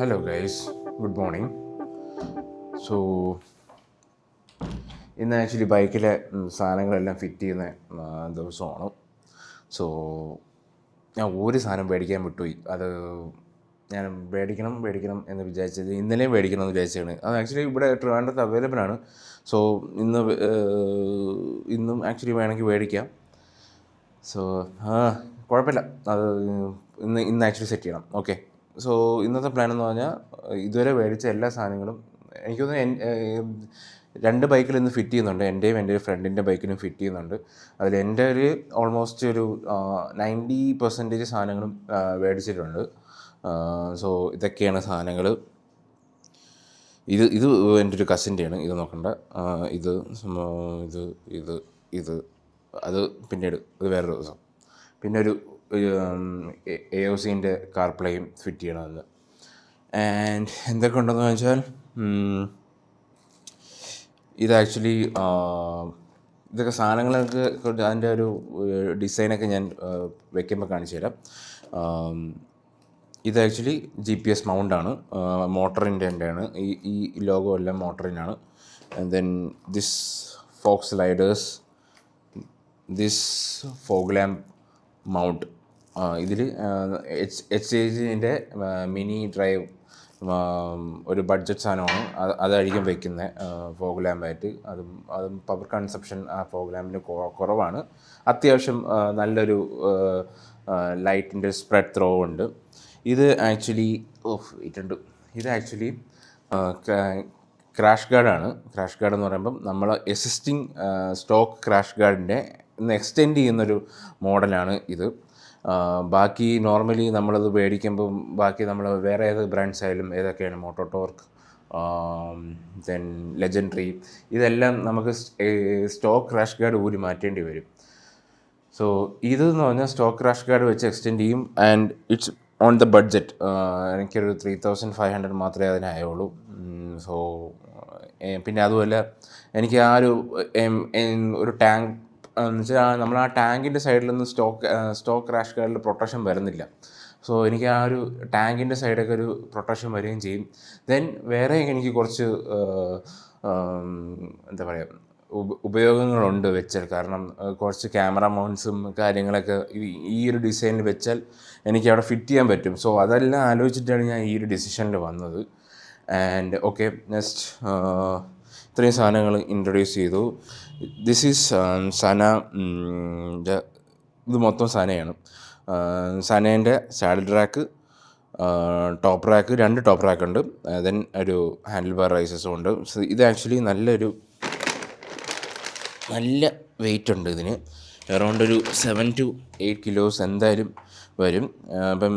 Hello guys, good morning. So ഇന്ന് actually ബൈക്കിലെ സാധനങ്ങളെല്ലാം fit ചെയ്യുന്ന ദിവസമാണ്. സോ ഞാൻ ഒരു സാധനം മേടിക്കാൻ വിട്ടുപോയി. അത് ഞാൻ മേടിക്കണം എന്ന് വിചാരിച്ചത് ഇന്നലെയും മേടിക്കണം എന്ന് വിചാരിച്ചതാണ്. അത് ആക്ച്വലി ഇവിടെ ട്രിവാൻഡ്രത്ത് അവൈലബിൾ ആണ്. സോ ഇന്നും ആക്ച്വലി വേണമെങ്കിൽ മേടിക്കാം. സോ കുഴപ്പമില്ല, അത് ഇന്ന് ആക്ച്വലി സെറ്റ് ചെയ്യണം. ഓക്കെ, സോ ഇന്നത്തെ പ്ലാൻ എന്ന് പറഞ്ഞാൽ ഇതുവരെ മേടിച്ച എല്ലാ സാധനങ്ങളും എനിക്ക് തോന്നുന്നു രണ്ട് ബൈക്കിൽ ഇന്ന് ഫിറ്റ് ചെയ്യുന്നുണ്ട്. എൻ്റെയും എൻ്റെ ഒരു ഫ്രണ്ടിൻ്റെ ബൈക്കിനും ഫിറ്റ് ചെയ്യുന്നുണ്ട്. അതിൽ എൻ്റെ ഒരു ഓൾമോസ്റ്റ് ഒരു 90% സാധനങ്ങളും മേടിച്ചിട്ടുണ്ട്. സോ ഇതൊക്കെയാണ് സാധനങ്ങൾ. ഇത് എൻ്റെ ഒരു കസിൻ്റെയാണ്. ഇത് നോക്കണ്ട, ഇത് അത് പിന്നീട് ഇത് വേറൊരു ദിവസം. പിന്നെ ഒരു AOCൻ്റെ കാർ പ്ലേയും ഫിറ്റ് ചെയ്യണമെന്ന്. ആൻഡ് എന്തൊക്കെ ഉണ്ടെന്ന് വെച്ചാൽ ഇത് ആക്ച്വലി ഇതൊക്കെ സാധനങ്ങളൊക്കെ അതിൻ്റെ ഒരു ഡിസൈനൊക്കെ ഞാൻ വയ്ക്കുമ്പോൾ കാണിച്ചു തരാം. ഇത് ആക്ച്വലി GPS മൗണ്ടാണ്, മോട്ടറിൻ്റെ ആണ്. ഈ ലോഗോ എല്ലാം മോട്ടറിനാണ്. And then this fog sliders, this fog lamp mount. ഇതിൽ HCGൻ്റെ മിനി ഡ്രൈവ് ഒരു ബഡ്ജറ്റ് സാധനമാണ്. അതായിരിക്കും വയ്ക്കുന്നത് ഫോഗ് ലാമ്പായിട്ട്. അതും പവർ കൺസപ്ഷൻ ആ ഫോഗ് ലാമ്പിന് കുറവാണ്. അത്യാവശ്യം നല്ലൊരു ലൈറ്റിൻ്റെ സ്പ്രെഡ് ത്രോ ഉണ്ട്. ഇത് ആക്ച്വലി ഇത് ആക്ച്വലി ക്രാഷ് ഗാർഡാണ്. ക്രാഷ് ഗാർഡ് എന്ന് പറയുമ്പം നമ്മൾ എക്സിസ്റ്റിംഗ് സ്റ്റോക്ക് ക്രാഷ് ഗാർഡിൻ്റെ ഒന്ന് എക്സ്റ്റെൻഡ് ചെയ്യുന്നൊരു മോഡലാണ് ഇത്. ബാക്കി നോർമലി നമ്മളത് മേടിക്കുമ്പം ബാക്കി നമ്മൾ വേറെ ഏത് ബ്രാൻഡ്സ് ആയാലും ഏതൊക്കെയാണ് മോട്ടോടോർക്ക്, ദെൻ ലെജൻഡറി, ഇതെല്ലാം നമുക്ക് സ്റ്റോക്ക് ക്രാഷ് ഗാർഡ് ഊരി മാറ്റേണ്ടി വരും. സോ ഇതെന്ന് പറഞ്ഞാൽ സ്റ്റോക്ക് ക്രാഷ് ഗാർഡ് വെച്ച് എക്സ്റ്റെൻഡ് ചെയ്യും. And it's on the budget. എനിക്കൊരു 3500 മാത്രമേ അതിനായുള്ളൂ. സോ പിന്നെ അതുമല്ല എനിക്ക് ആ ഒരു ടാങ്ക് എന്ന് വെച്ചാൽ നമ്മൾ ആ ടാങ്കിൻ്റെ സൈഡിലൊന്നും സ്റ്റോക്ക് ക്രാഷ് ഗാർഡിൽ പ്രൊട്ടക്ഷൻ വരുന്നില്ല. സോ എനിക്ക് ആ ഒരു ടാങ്കിൻ്റെ സൈഡൊക്കെ ഒരു പ്രൊട്ടക്ഷൻ വരികയും ചെയ്യും. ദെൻ വേറെ എനിക്ക് കുറച്ച് എന്താ പറയുക ഉപയോഗങ്ങളുണ്ട് വെച്ചാൽ. കാരണം കുറച്ച് ക്യാമറ മൗണ്ട്സും കാര്യങ്ങളൊക്കെ ഈ ഒരു ഡിസൈനിൽ വെച്ചാൽ എനിക്ക് അവിടെ ഫിറ്റ് ചെയ്യാൻ പറ്റും. സോ അതെല്ലാം ആലോചിച്ചിട്ടാണ് ഞാൻ ഈ ഒരു ഡിസിഷനിൽ വന്നത്. ആൻഡ് ഓക്കെ, നെക്സ്റ്റ് ഇത്രയും സാധനങ്ങൾ ഇൻട്രൊഡ്യൂസ് ചെയ്തു. This is Sana. ഇത് മൊത്തം സനയാണ്. സനേൻ്റെ saddle rack, top rack, 2 top rack ഉണ്ട്. ദെൻ ഒരു ഹാൻഡിൽ ബാർ റൈസസും ഉണ്ട്. ഇത് ആക്ച്വലി നല്ല വെയിറ്റ് ഉണ്ട് ഇതിന്. അറൗണ്ട് ഒരു 7 to 8 kilos എന്തായാലും വരും. അപ്പം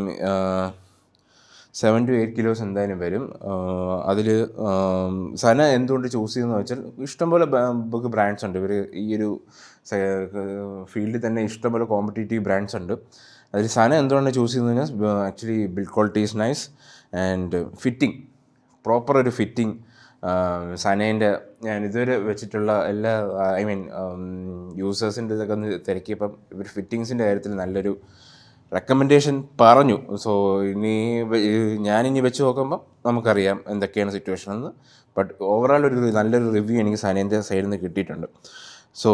7 to 8 kilos എന്തായാലും വരും. അതിൽ സന എന്തുകൊണ്ട് ചൂസ് ചെയ്തെന്ന് വെച്ചാൽ ഇഷ്ടംപോലെ ബ്രാൻഡ്സ് ഉണ്ട്. ഇവർ ഈ ഒരു ഫീൽഡിൽ തന്നെ ഇഷ്ടംപോലെ കോമ്പറ്റീറ്റീവ് ബ്രാൻഡ്സ് ഉണ്ട്. അതിൽ സന എന്തുകൊണ്ടാണ് ചൂസ് ചെയ്യുന്നത് കഴിഞ്ഞാൽ actually build quality is nice and fitting, proper ഒരു ഫിറ്റിംഗ്. സനേൻ്റെ ഞാൻ ഇതുവരെ വെച്ചിട്ടുള്ള എല്ലാ യൂസേഴ്സിൻ്റെ ഇതൊക്കെ ഒന്ന് തിരക്കിയപ്പം ഇവർ ഫിറ്റിങ്സിൻ്റെ കാര്യത്തിൽ നല്ലൊരു റെക്കമെൻഡേഷൻ പറഞ്ഞു. സോ ഞാനിനി വെച്ച് നോക്കുമ്പം നമുക്കറിയാം എന്തൊക്കെയാണ് സിറ്റുവേഷൻ എന്ന്. ബട്ട് ഓവറോൾ നല്ലൊരു റിവ്യൂ എനിക്ക് സനേൻ്റെ സൈഡിൽ നിന്ന് കിട്ടിയിട്ടുണ്ട്. സോ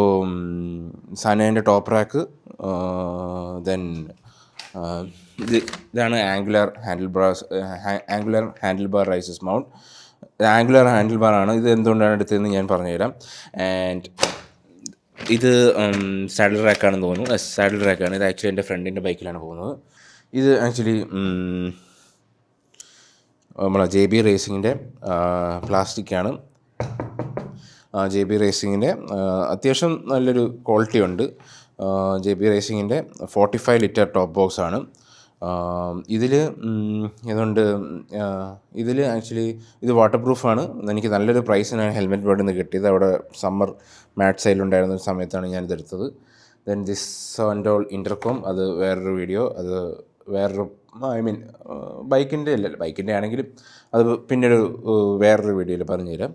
സനേൻ്റെ ടോപ്പ് റാക്ക്, ദെൻ ഇതാണ് angular handle bar risers mount. Angular handle ബാറാണ്. ഇത് എന്തുകൊണ്ടാണ് എടുത്തതെന്ന് ഞാൻ പറഞ്ഞുതരാം. ആൻഡ് ഇത് സാഡിൽ റാക്കാണെന്ന് തോന്നുന്നു. സാഡിൽ റാക്കാണ്. ഇത് ആക്ച്വലി എൻ്റെ ഫ്രണ്ടിൻ്റെ ബൈക്കിലാണ് പോകുന്നത്. ഇത് ആക്ച്വലി നമ്മളെ JB റേസിങ്ങിൻ്റെ പ്ലാസ്റ്റിക്കാണ്. JB റേസിങ്ങിൻ്റെ അത്യാവശ്യം നല്ലൊരു ക്വാളിറ്റി ഉണ്ട്. JB റേസിങ്ങിൻ്റെ 45 ലിറ്റർ ടോപ്പ് ബോക്സാണ്. ഇതിൽ ആക്ച്വലി ഇത് വാട്ടർ പ്രൂഫാണ്. എനിക്ക് നല്ലൊരു പ്രൈസിനാണ് ഹെൽമെറ്റ് ബോർഡിൽ നിന്ന് കിട്ടിയത്. അവിടെ സമ്മർ മാറ്റ് സെയിലുണ്ടായിരുന്ന സമയത്താണ് ഞാനിതെടുത്തത്. Then this and all intercom, അത് വേറൊരു വീഡിയോ. അത് വേറൊരു ബൈക്കിൻ്റെ ആണെങ്കിലും അത് പിന്നീട് വേറൊരു വീഡിയോയിൽ പറഞ്ഞുതരാം.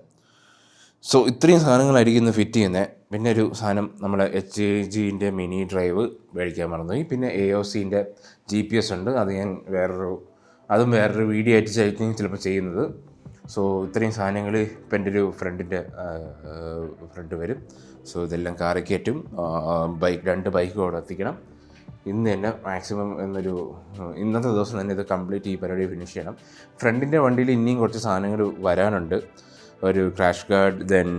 സോ ഇത്രയും സാധനങ്ങളായിരിക്കും ഇന്ന് ഫിറ്റ് ചെയ്യുന്നത്. പിന്നെ ഒരു സാധനം നമ്മളെ HCGൻ്റെ മിനി ഡ്രൈവ് മേടിക്കാൻ മറന്നുപോയി. പിന്നെ AOCൻ്റെ GPS ഉണ്ട്. അത് ഞാൻ വേറൊരു അതും വേറൊരു വീഡിയോ ആയിട്ട് ചിലപ്പോൾ ചെയ്യുന്നത്. സോ ഇത്രയും സാധനങ്ങൾ ഇപ്പം എൻ്റെ ഒരു ഫ്രണ്ട് വരും. സോ ഇതെല്ലാം കാറിൽ കയറ്റും. 2 ബൈക്ക് അവിടെ എത്തിക്കണം. ഇന്ന് തന്നെ മാക്സിമം ഇന്നത്തെ ദിവസം തന്നെ ഇത് കംപ്ലീറ്റ് ഈ പരിപാടി ഫിനിഷ് ചെയ്യണം. ഫ്രണ്ടിൻ്റെ വണ്ടിയിൽ ഇനിയും കുറച്ച് സാധനങ്ങൾ വരാനുണ്ട്. ഒരു crash guard, then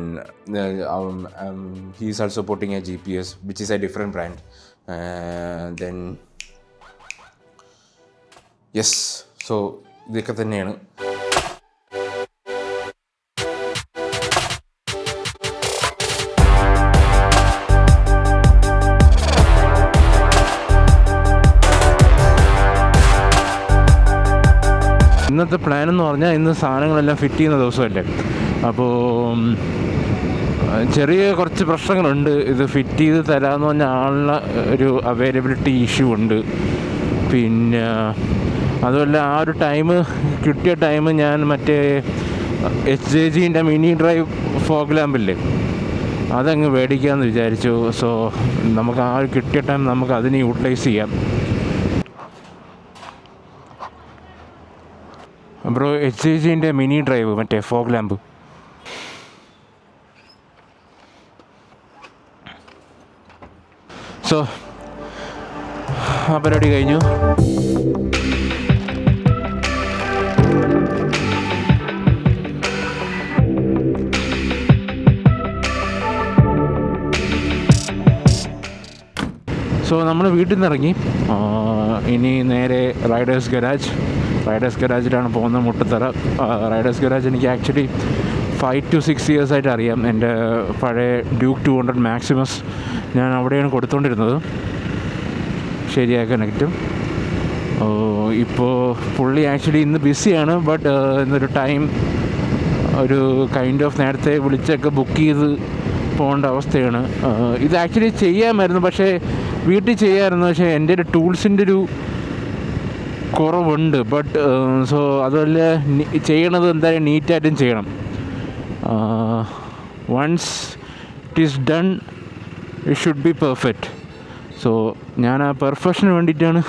he is also supporting A GPS which is A different brand. Then yes, so ഇതൊക്കെ തന്നെയാണ്. ഇന്നത്തെ പ്ലാൻ എന്ന് പറഞ്ഞാൽ ഇന്ന് സാധനങ്ങളെല്ലാം ഫിറ്റ് ചെയ്യുന്ന ദിവസമല്ലേ. അപ്പോൾ ചെറിയ കുറച്ച് പ്രശ്നങ്ങളുണ്ട്. ഇത് ഫിറ്റ് ചെയ്ത് തരാമെന്ന് പറഞ്ഞ ആളുടെ ഒരു അവൈലബിലിറ്റി ഇഷ്യൂ ഉണ്ട്. പിന്നെ അതുമല്ല, ആ ഒരു കിട്ടിയ ടൈം ഞാൻ മറ്റേ HJGൻ്റെ മിനി ഡ്രൈവ് ഫോഗ് ലാമ്പില്ലേ, അതങ്ങ് മേടിക്കാമെന്ന് വിചാരിച്ചു. സോ നമുക്ക് ആ കിട്ടിയ ടൈം നമുക്ക് അതിനെ യൂട്ടിലൈസ് ചെയ്യാം. ബ്രോ, HJGൻ്റെ മിനി ഡ്രൈവ് മറ്റേ ഫോഗ് ലാമ്പ്. സോ ആ പരിപാടി കഴിഞ്ഞു. സോ നമ്മൾ വീട്ടിൽ നിന്ന് ഇറങ്ങി. ഇനി നേരെ റൈഡേഴ്സ് ഗരാജിലാണ് പോകുന്നത്, മുട്ടത്തറ. റൈഡേഴ്സ് ഗരാജ് എനിക്ക് ആക്ച്വലി 5 to 6 years ആയിട്ട് അറിയാം. എൻ്റെ പഴയ ഡ്യൂക്ക് 200 മാക്സിമസ് ഞാൻ അവിടെയാണ് കൊടുത്തുകൊണ്ടിരുന്നത് ശരിയാക്കാനായിട്ടും. ഇപ്പോൾ പുള്ളി ആക്ച്വലി ഇന്ന് ബിസിയാണ്. ബട്ട് ഇന്നൊരു ഒരു കൈൻഡ് ഓഫ് നേരത്തെ വിളിച്ചൊക്കെ ബുക്ക് ചെയ്ത് പോകേണ്ട അവസ്ഥയാണ്. ഇത് ആക്ച്വലി ചെയ്യാമായിരുന്നു, പക്ഷേ വീട്ടിൽ ചെയ്യാമായിരുന്നു. പക്ഷേ എൻ്റെ ഒരു ടൂൾസിൻ്റെ ഒരു കുറവുണ്ട്. ബട്ട് സോ അതുപോലെ ചെയ്യണത് എന്തായാലും നീറ്റായിട്ടും ചെയ്യണം. Once it is done it should be perfect. So ഞാൻ ആ പെർഫെക്ഷന് വേണ്ടിയിട്ടാണ്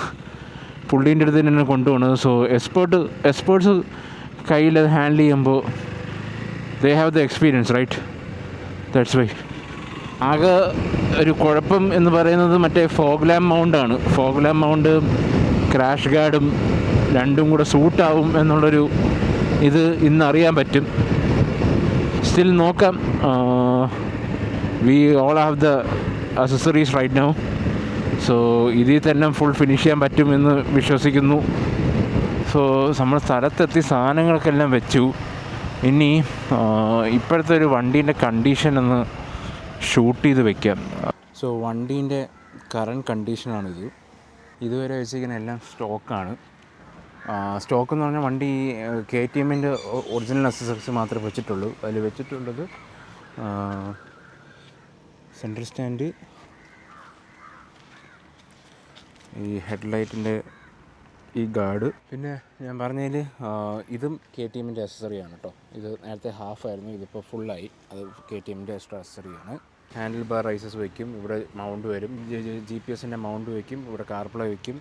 പുള്ളീൻ്റെ അടുത്ത് തന്നെ കൊണ്ടുപോകുന്നത്. സോ എക്സ്പേർട്സ് കയ്യിൽ അത് ഹാൻഡിൽ ചെയ്യുമ്പോൾ they have the experience, right? That's why. ആകെ ഒരു കുഴപ്പം എന്ന് പറയുന്നത് മറ്റേ ഫോഗ് ലാമ്പ് മൗണ്ടാണ്. ഫോഗ് ലാമ്പ് മൗണ്ട് ക്രാഷ് ഗാർഡും രണ്ടും കൂടെ സൂട്ടാവും എന്നുള്ളൊരു ഇത് ഇന്നറിയാൻ പറ്റും. സ്റ്റിൽ നോക്കാം. We all have the accessories right now. So ഇതിൽ തന്നെ ഫുൾ ഫിനിഷ് ചെയ്യാൻ പറ്റുമെന്ന് വിശ്വസിക്കുന്നു. സോ നമ്മൾ സ്ഥലത്തെത്തി സാധനങ്ങളൊക്കെ എല്ലാം വെച്ചു. ഇനി ഇപ്പോഴത്തെ ഒരു വണ്ടീൻ്റെ കണ്ടീഷൻ ഒന്ന് ഷൂട്ട് ചെയ്ത് വെക്കാം. സോ വണ്ടീൻ്റെ കറണ്ട് കണ്ടീഷനാണിത്. ഇതുവരെ വെച്ചിരിക്കുന്ന എല്ലാം സ്റ്റോക്കാണ്. സ്റ്റോക്ക് എന്ന് പറഞ്ഞാൽ വണ്ടി KTMൻ്റെ ഒറിജിനൽ അക്സസറീസ് മാത്രമേ വെച്ചിട്ടുള്ളൂ. അതിൽ വെച്ചിട്ടുള്ളത് സെൻട്രൽ സ്റ്റാൻഡ്, ഈ ഹെഡ്ലൈറ്റിൻ്റെ ഈ ഗാർഡ്, പിന്നെ ഞാൻ പറഞ്ഞതിൽ ഇതും KTMൻ്റെ അക്സസറിയാണ് കേട്ടോ. ഇത് നേരത്തെ ഹാഫായിരുന്നു, ഇതിപ്പോൾ ഫുള്ളായി. അത് KTMൻ്റെ എക്സ്ട്രാ അക്സസറിയാണ്. ഹാൻഡിൽ ബാർ റൈസസ് വയ്ക്കും, ഇവിടെ മൗണ്ട് വരും, GPS-ൻ്റെ മൗണ്ട് വയ്ക്കും, ഇവിടെ കാർപ്ലേ വയ്ക്കും,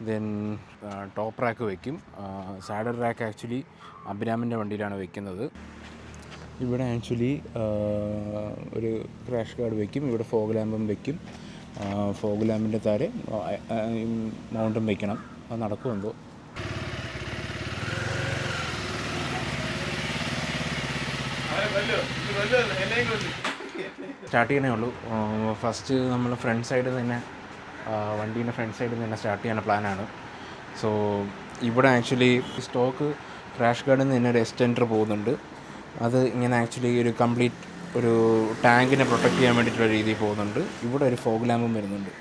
ദെൻ ടോപ്പ് റാക്ക് വയ്ക്കും. സാഡർ റാക്ക് ആക്ച്വലി അഭിരാമിൻ്റെ വണ്ടിയിലാണ് വയ്ക്കുന്നത്. ഇവിടെ ആക്ച്വലി ഒരു ക്രാഷ് ഗാർഡ് വയ്ക്കും, ഇവിടെ ഫോഗ് ലാമ്പും വയ്ക്കും. ഫോഗ് ലാമ്പിൻ്റെ താഴെ മൗണ്ടും വയ്ക്കണം. അത് നടക്കുമെന്തോ. സ്റ്റാർട്ട് ചെയ്യണേ ഉള്ളൂ. ഫസ്റ്റ് നമ്മൾ ഫ്രണ്ട് സൈഡിൽ തന്നെ വണ്ടീൻ്റെ ഫ്രണ്ട് സൈഡിൽ തന്നെ സ്റ്റാർട്ട് ചെയ്യാനുള്ള പ്ലാനാണ്. സോ ഇവിടെ ആക്ച്വലി സ്റ്റോക്ക് ക്രാഷ് ഗാർഡിൽ നിന്ന് തന്നെ ഒരു എക്സ്റ്റൻഡർ പോകുന്നുണ്ട്. അത് ഇങ്ങനെ ആക്ച്വലി ഒരു കംപ്ലീറ്റ് ഒരു ടാങ്കിനെ പ്രൊട്ടക്റ്റ് ചെയ്യാൻ വേണ്ടിയിട്ടുള്ള രീതിയിൽ പോകുന്നുണ്ട്. ഇവിടെ ഒരു ഫോഗ് ലാമ്പും വരുന്നുണ്ട്.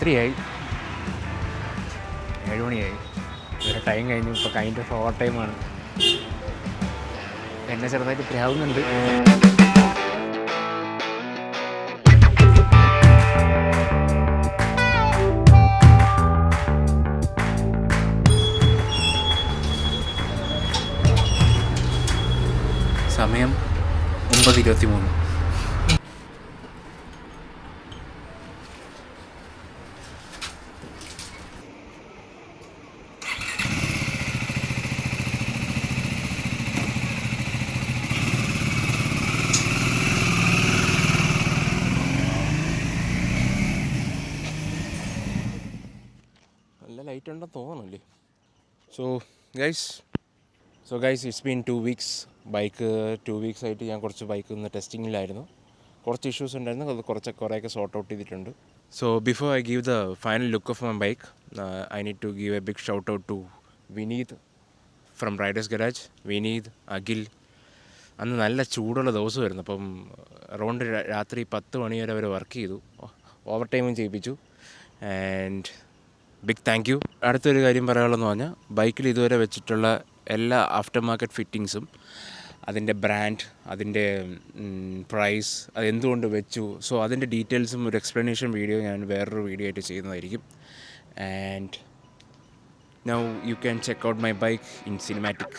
രാത്രിയായി, 7 മണിയായി. ഇവരെ ടൈം കഴിഞ്ഞു. ഇപ്പോൾ കൈൻഡ് ഓഫ് ഓവർ ടൈമാണ്. എന്നെ ചെറുതായിട്ട് പ്രാവുന്നുണ്ട്. സമയം 9:23. നല്ല ലൈറ്റ് ഉണ്ടെന്ന് തോന്നുന്നില്ലേ. So guys it's been 2 weeks. Bike 2 weeks ആയിട്ട് ഞാൻ കുറച്ച് ബൈക്ക് ഒന്ന് ടെസ്റ്റിങ്ങിലായിരുന്നു. കുറച്ച് ഇഷ്യൂസ് ഉണ്ടായിരുന്നു, അത് കുറേയൊക്കെ സോർട്ട് ഔട്ട് ചെയ്തിട്ടുണ്ട്. So before I give the final look of my bike, I need to give a big shout out to Vineeth from Riders Garage. Vineeth, Akhil. അന്ന് നല്ല ചൂടുള്ള ദിവസമായിരുന്നു. അപ്പം അറൗണ്ട് രാത്രി 10 മണി വരെ അവർ വർക്ക് ചെയ്തു, ഓവർ ടൈമും ചെയ്യിപ്പിച്ചു. And big thank you. അടുത്തൊരു കാര്യം പറയാനുള്ളതെന്ന് പറഞ്ഞാൽ, ബൈക്കിൽ ഇതുവരെ വെച്ചിട്ടുള്ള എല്ലാ ആഫ്റ്റർ മാർക്കറ്റ് ഫിറ്റിങ്സും, അതിൻ്റെ ബ്രാൻഡ്, അതിൻ്റെ പ്രൈസ്, അതെന്തുകൊണ്ട് വെച്ചു, സോ അതിൻ്റെ ഡീറ്റെയിൽസും ഒരു എക്സ്പ്ലനേഷൻ വീഡിയോ ഞാൻ വേറൊരു വീഡിയോ ആയിട്ട് ചെയ്യുന്നതായിരിക്കും. And now you can check out my bike in cinematic.